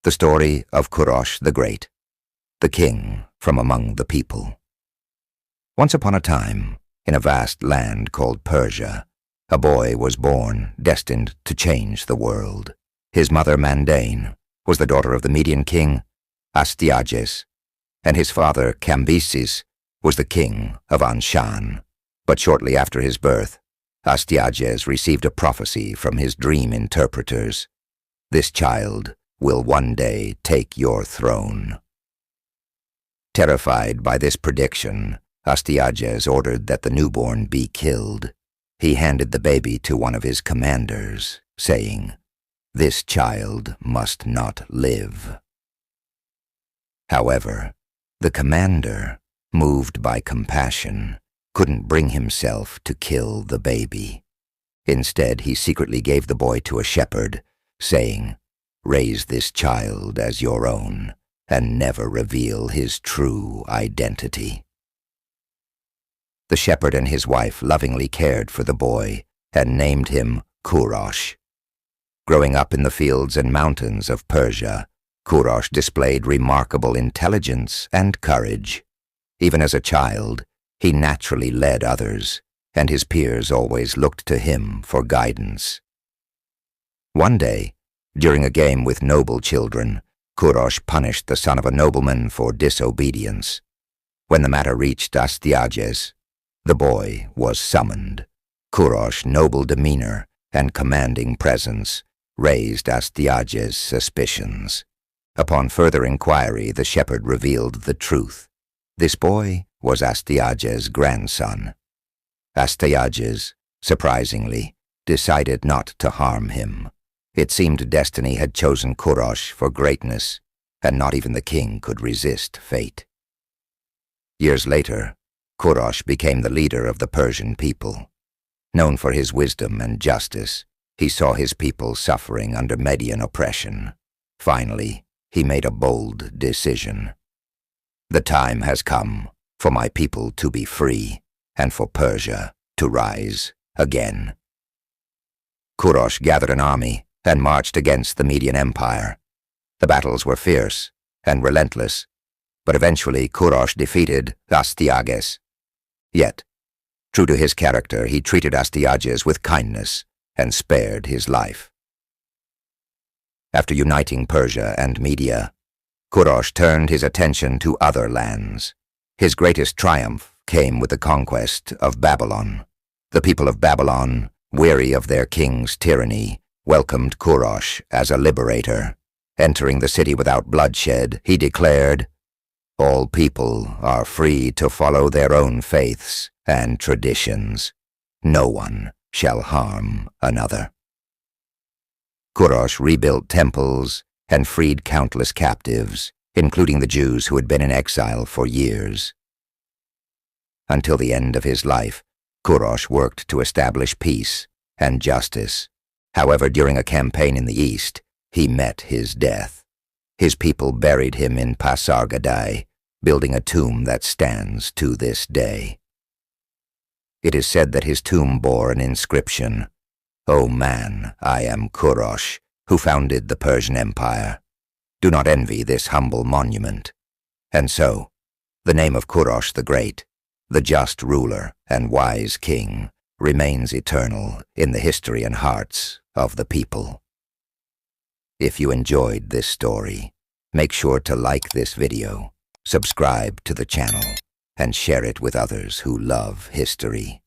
The story of Cyrus the Great, the king from among the people. Once upon a time, in a vast land called Persia, a boy was born destined to change the world. His mother, Mandane, was the daughter of the Median king Astyages, and his father, Cambyses, was the king of Anshan. But shortly after his birth, Astyages received a prophecy from his dream interpreters. This child will one day take your throne. Terrified by this prediction, Astyages ordered that the newborn be killed. He handed the baby to one of his commanders, saying, "This child must not live." However, the commander, moved by compassion, couldn't bring himself to kill the baby. Instead, he secretly gave the boy to a shepherd, saying, "Raise this child as your own, and never reveal his true identity." The shepherd and his wife lovingly cared for the boy and named him Cyrus. Growing up in the fields and mountains of Persia, Cyrus displayed remarkable intelligence and courage. Even as a child, he naturally led others, and his peers always looked to him for guidance. One day, during a game with noble children, Cyrus punished the son of a nobleman for disobedience. When the matter reached Astyages, the boy was summoned. Cyrus' noble demeanor and commanding presence raised Astyages' suspicions. Upon further inquiry, the shepherd revealed the truth. This boy was Astyages' grandson. Astyages, surprisingly, decided not to harm him. It seemed destiny had chosen Cyrus for greatness, and not even the king could resist fate. Years later, Cyrus became the leader of the Persian people. Known for his wisdom and justice, he saw his people suffering under Median oppression. Finally, he made a bold decision. "The time has come for my people to be free, and for Persia to rise again." Cyrus gathered an army and marched against the Median Empire. The battles were fierce and relentless, but eventually Cyrus defeated Astyages. Yet, true to his character, he treated Astyages with kindness and spared his life. After uniting Persia and Media, Cyrus turned his attention to other lands. His greatest triumph came with the conquest of Babylon. The people of Babylon, weary of their king's tyranny, welcomed Cyrus as a liberator. Entering the city without bloodshed, he declared, "All people are free to follow their own faiths and traditions. No one shall harm another." Cyrus rebuilt temples and freed countless captives, including the Jews who had been in exile for years. Until the end of his life, Cyrus worked to establish peace and justice. However, during a campaign in the east, he met his death. His people buried him in Pasargadae, building a tomb that stands to this day. It is said that his tomb bore an inscription, "O man, I am Cyrus, who founded the Persian Empire. Do not envy this humble monument." And so, the name of Cyrus the Great, the just ruler and wise king, remains eternal in the history and hearts of the people. If you enjoyed this story, make sure to like this video, subscribe to the channel, and share it with others who love history.